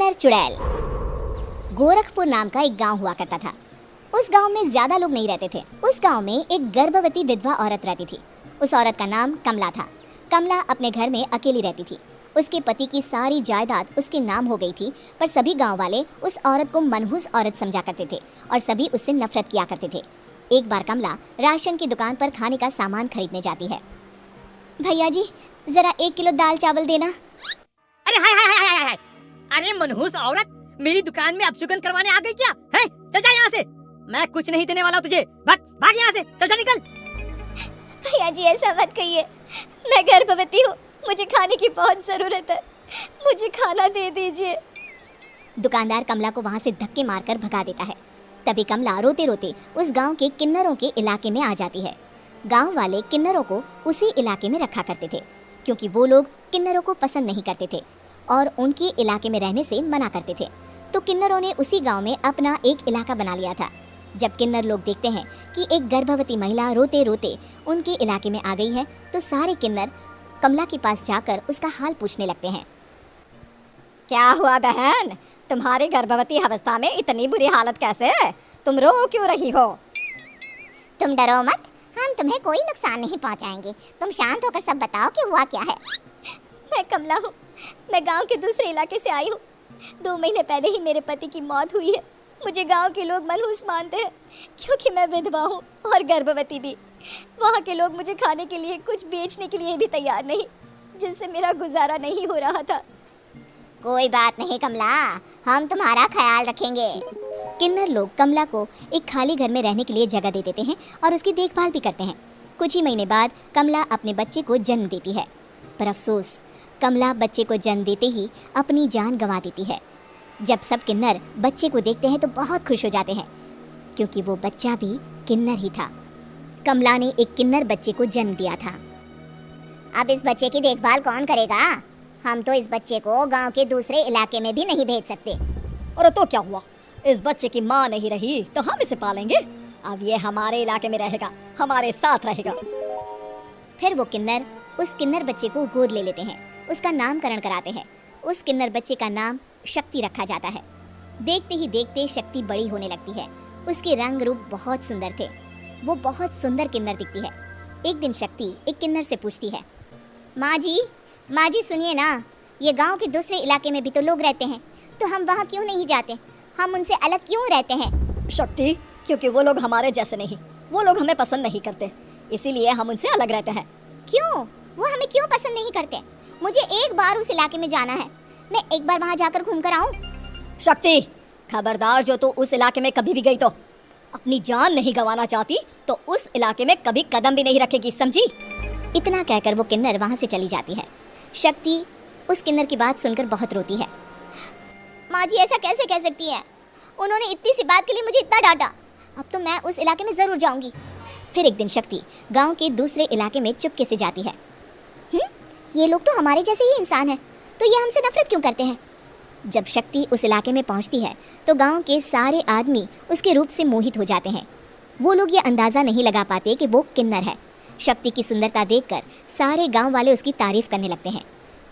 किन्नर चुड़ैल। गोरखपुर नाम का एक गांव हुआ करता था। उस गांव में ज्यादा लोग नहीं रहते थे। उस गांव में एक गर्भवती विधवा औरत रहती थी। उस औरत का नाम कमला था। कमला अपने घर में अकेली रहती थी। उसके पति की सारी जायदाद उसके नाम हो गई थी, पर सभी गांव वाले उस औरत को मनहूस औरत समझा करते थे और सभी उससे नफरत किया करते थे। एक बार कमला राशन की दुकान पर खाने का सामान खरीदने जाती है। भैया जी, जरा 1 किलो दाल चावल देना। अरे हाय हाय हाय हाय हाय, अरे मनहूस औरत, मेरी दुकान में अपशुगन करवाने आ गई क्या है? चल जा यहाँ से, मैं कुछ नहीं देने वाला तुझे। भाग यहाँ से, चल जा, निकल। भैया जी ऐसा मत कहिए, मैं गर्भवती हूँ, मुझे खाने की बहुत जरूरत है, मुझे खाना दे दीजिए। दुकानदार कमला को वहाँ से धक्के मारकर भगा देता है। तभी कमला रोते रोते उस गांव के किन्नरों के इलाके में आ जाती है। गांव वाले किन्नरों को उसी इलाके में रखा करते थे, क्योंकि वो लोग किन्नरों को पसंद नहीं करते थे और उनके इलाके में रहने से मना करते थे। तो किन्नरों ने उसी गांव में अपना एक इलाका बना लिया था। जब किन्नर लोग देखते हैं कि एक गर्भवती महिला रोते रोते उनके इलाके में आ गई है, तो सारे किन्नर कमला के पास जाकर उसका हाल पूछने लगते हैं। क्या हुआ बहन, तुम्हारी गर्भवती अवस्था में इतनी बुरी हालत कैसे है? तुम रो क्यों रही हो? तुम डरो मत, हम तुम्हें कोई नुकसान नहीं पहुंचाएंगे। तुम शांत होकर सब बताओ कि हुआ क्या है। मैं कमला हूँ, मैं गांव के दूसरे इलाके से आई हूँ। 2 महीने पहले ही मेरे पति की मौत हुई है। मुझे गांव के लोग मनहूस मानते हैं, क्योंकि मैं विधवा हूँ और गर्भवती भी। वहाँ के लोग मुझे खाने के लिए कुछ बेचने के लिए भी तैयार नहीं, जिससे मेरा गुजारा नहीं हो रहा था। कोई बात नहीं कमला, हम तुम्हारा ख्याल रखेंगे। किन्नर लोग कमला को एक खाली घर में रहने के लिए जगह दे देते हैं और उसकी देखभाल भी करते हैं। कुछ ही महीने बाद कमला अपने बच्चे को जन्म देती है, पर अफसोस, कमला बच्चे को जन्म देते ही अपनी जान गंवा देती है। जब सब किन्नर बच्चे को देखते हैं तो बहुत खुश हो जाते हैं, क्योंकि वो बच्चा भी किन्नर ही था। कमला ने एक किन्नर बच्चे को जन्म दिया था। अब इस बच्चे की देखभाल कौन करेगा? हम तो इस बच्चे को गांव के दूसरे इलाके में भी नहीं भेज सकते। और तो क्या हुआ, इस बच्चे की माँ नहीं रही तो हम इसे पालेंगे। अब ये हमारे इलाके में रहेगा, हमारे साथ रहेगा। फिर वो किन्नर उस किन्नर बच्चे को गोद ले लेते हैं, उसका नामकरण कराते हैं। उस किन्नर बच्चे का नाम शक्ति रखा जाता है। देखते ही देखते शक्ति बड़ी होने लगती है। उसके रंग रूप बहुत सुंदर थे, वो बहुत सुंदर किन्नर दिखती है। एक दिन शक्ति एक किन्नर से पूछती है, माँ जी सुनिए ना, ये गांव के दूसरे इलाके में भी तो लोग रहते हैं, तो हम वहाँ क्यों नहीं जाते? हम उनसे अलग क्यों रहते हैं? शक्ति, क्योंकि वो लोग हमारे जैसे नहीं, वो लोग हमें पसंद नहीं करते, इसीलिए हम उनसे अलग रहते हैं। क्यों? वो हमें क्यों पसंद नहीं करते? मुझे एक बार उस इलाके में जाना है, मैं एक बार वहाँ जाकर घूम कर आऊँ। शक्ति, खबरदार, जो तू उस इलाके में कभी भी गई तो अपनी जान नहीं गंवाना चाहती तो उस इलाके में कभी कदम भी नहीं रखेगी, समझी? इतना कहकर वो किन्नर वहाँ से चली जाती है। शक्ति उस किन्नर की बात सुनकर बहुत रोती है। माँ जी ऐसा कैसे कह सकती है? उन्होंने इतनी सी बात के लिए मुझे इतना डांटा। अब तो मैं उस इलाके में ज़रूर जाऊंगी। फिर एक दिन शक्ति गांव के दूसरे इलाके में चुपके से जाती है। ये लोग तो हमारे जैसे ही इंसान हैं, तो ये हमसे नफरत क्यों करते हैं? जब शक्ति उस इलाके में पहुंचती है तो गांव के सारे आदमी उसके रूप से मोहित हो जाते हैं। वो लोग ये अंदाज़ा नहीं लगा पाते कि वो किन्नर है। शक्ति की सुंदरता देखकर सारे गांव वाले उसकी तारीफ करने लगते हैं।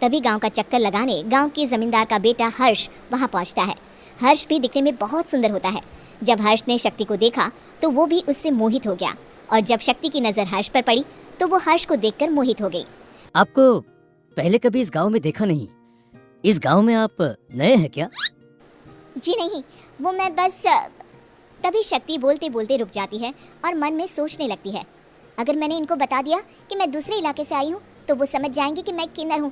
तभी गांव का चक्कर लगाने गांव के जमींदार का बेटा हर्ष वहां पहुंचता है। हर्ष भी दिखने में बहुत सुंदर होता है। जब हर्ष ने शक्ति को देखा तो वो भी उससे मोहित हो गया, और जब शक्ति की नज़र हर्ष पर पड़ी तो वो हर्ष को देखकर मोहित हो गई। आपको पहले कभी इस गांव में देखा नहीं। इस गांव में आप नए हैं क्या? जी नहीं, वो मैं बस। तभी शक्ति बोलते बोलते रुक जाती है और मन में सोचने लगती है, अगर मैंने इनको बता दिया कि मैं दूसरे इलाके से आई हूँ तो वो समझ जाएंगे कि मैं किन्नर हूँ,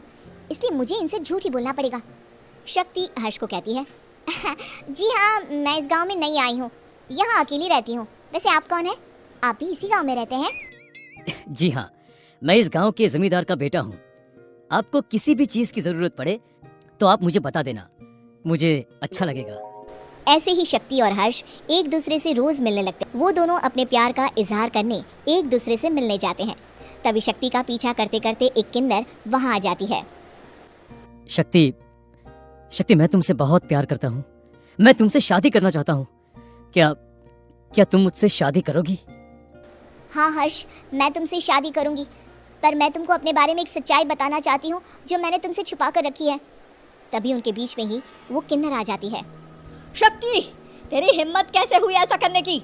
इसलिए मुझे इनसे झूठ ही बोलना पड़ेगा। शक्ति हर्ष को कहती है, जी हाँ, मैं इस गांव में नई आई हूँ, यहाँ अकेली रहती हूँ। वैसे आप कौन है? आप भी इसी गांव में रहते हैं? जी हाँ, मैं इस गांव के जमींदार का बेटा हूँ। आपको किसी भी चीज की जरूरत पड़े तो आप मुझे बता देना, मुझे अच्छा लगेगा। ऐसे ही शक्ति और हर्ष एक दूसरे से रोज मिलने लगते। वो दोनों अपने प्यार का इजहार करने एक दूसरे से मिलने जाते हैं। तभी शक्ति का पीछा करते करते एक किन्नर वहां आ जाती है। शक्ति, मैं तुमसे बहुत प्यार करता हूँ, मैं तुमसे शादी करना चाहता हूँ। क्या तुम मुझसे शादी करोगी? हाँ हर्ष, मैं तुमसे शादी करूंगी, पर मैं तुमको अपने बारे में एक सच्चाई बताना चाहती हूँ जो मैंने तुमसे छुपा कर रखी है। तभी उनके बीच में ही वो किन्नर आ जाती है। शक्ति, तेरी हिम्मत कैसे हुई ऐसा करने की?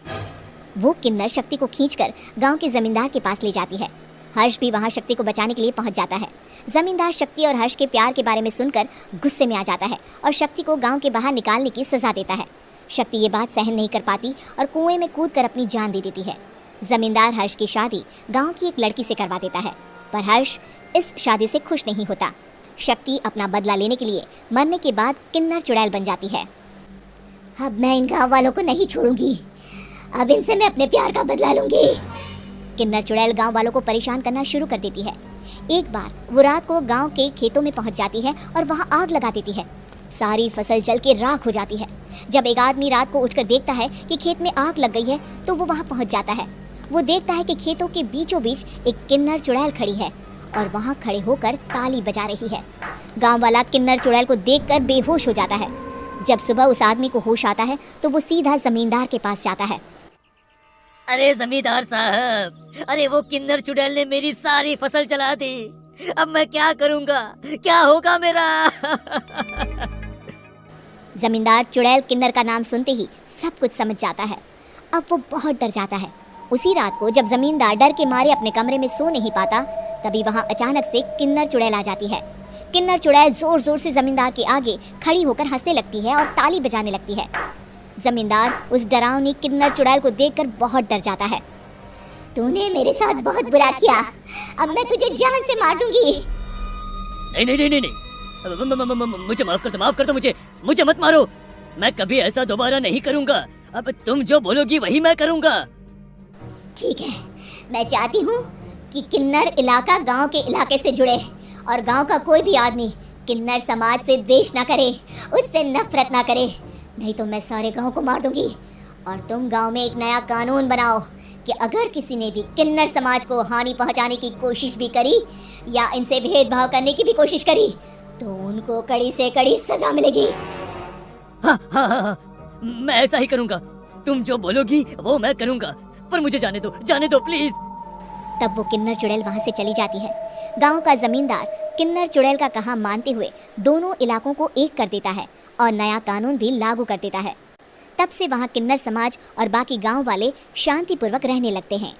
वो किन्नर शक्ति को खींचकर गांव के जमींदार के पास ले जाती है। हर्ष भी वहां शक्ति को बचाने के लिए पहुंच जाता है। जमींदार शक्ति और हर्ष के प्यार के बारे में सुनकर गुस्से में आ जाता है और शक्ति को गांव के बाहर निकालने की सजा देता है। शक्ति ये बात सहन नहीं कर पाती और कुएं में कूदकर अपनी जान दे देती है। जमींदार हर्ष की शादी गांव की एक लड़की से करवा देता है, पर हर्ष इस शादी से खुश नहीं होता। शक्ति अपना बदला लेने के लिए मरने के बाद किन्नर चुड़ैल बन जाती है। अब मैं इन गाँव वालों को नहीं छोड़ूंगी, अब इनसे मैं अपने प्यार का बदला लूंगी। किन्नर चुड़ैल गांव वालों को परेशान करना शुरू कर देती है। एक बार वो रात को गांव के खेतों में पहुंच जाती है और वहां आग लगा देती है। सारी फसल जल के राख हो जाती है। जब एक आदमी रात को उठकर देखता है कि खेत में आग लग गई है तो वो वहां पहुंच जाता है। वो देखता है कि खेतों के बीचों बीच एक किन्नर चुड़ैल खड़ी है और वहां खड़े होकर ताली बजा रही है। गाँव वाला किन्नर चुड़ैल को देखकर बेहोश हो जाता है। जब सुबह उस आदमी को होश आता है तो वो सीधा जमींदार के पास जाता है। अरे जमींदार साहब, अरे वो किन्नर चुड़ैल ने मेरी सारी फसल जला दी। अब मैं क्या करूंगा, क्या होगा मेरा? जमींदार चुड़ैल किन्नर का नाम सुनते ही सब कुछ समझ जाता है। अब वो बहुत डर जाता है। उसी रात को जब जमींदार डर के मारे अपने कमरे में सो नहीं पाता, तभी वहां अचानक से किन्नर चुड़ैल आ जाती है। किन्नर चुड़ैल जोर जोर से जमींदार के आगे खड़ी होकर हंसने लगती है और ताली बजाने लगती है। जमींदार उस डरावनी किन्नर चुड़ैल को देखकर बहुत डर जाता है। तूने मेरे साथ बहुत बुरा किया, अब मैं तुझे जान से मार दूंगी। नहीं नहीं नहीं नहीं, नहीं। मुझे माफ कर दो, मुझे मत मारो। मैं कभी ऐसा दोबारा नहीं करूंगा। अब तुम जो बोलोगी वही मैं करूंगा। ठीक है, मैं चाहती हूँ कि किन्नर इलाका गांव के इलाके से जुड़े और गांव का कोई भी आदमी किन्नर समाज से द्वेष ना करे, उससे नफरत ना करे, नहीं तो मैं सारे गांव को मार दूंगी। और तुम गांव में एक नया कानून बनाओ कि अगर किसी ने भी किन्नर समाज को हानि पहुंचाने की कोशिश भी करी या इनसे भेदभाव करने की भी कोशिश करी तो उनको कड़ी से कड़ी सजा मिलेगी। हाँ, मैं ऐसा ही करूंगा। तुम जो बोलोगी वो मैं करूंगा, पर मुझे जाने दो प्लीज। तब वो किन्नर चुड़ैल वहां से चली जाती है। गांव का जमींदार किन्नर चुड़ैल का कहा मानते हुए दोनों इलाकों को एक कर देता है और नया कानून भी लागू कर देता है। तब से वहां किन्नर समाज और बाकी गांव वाले शांतिपूर्वक रहने लगते हैं।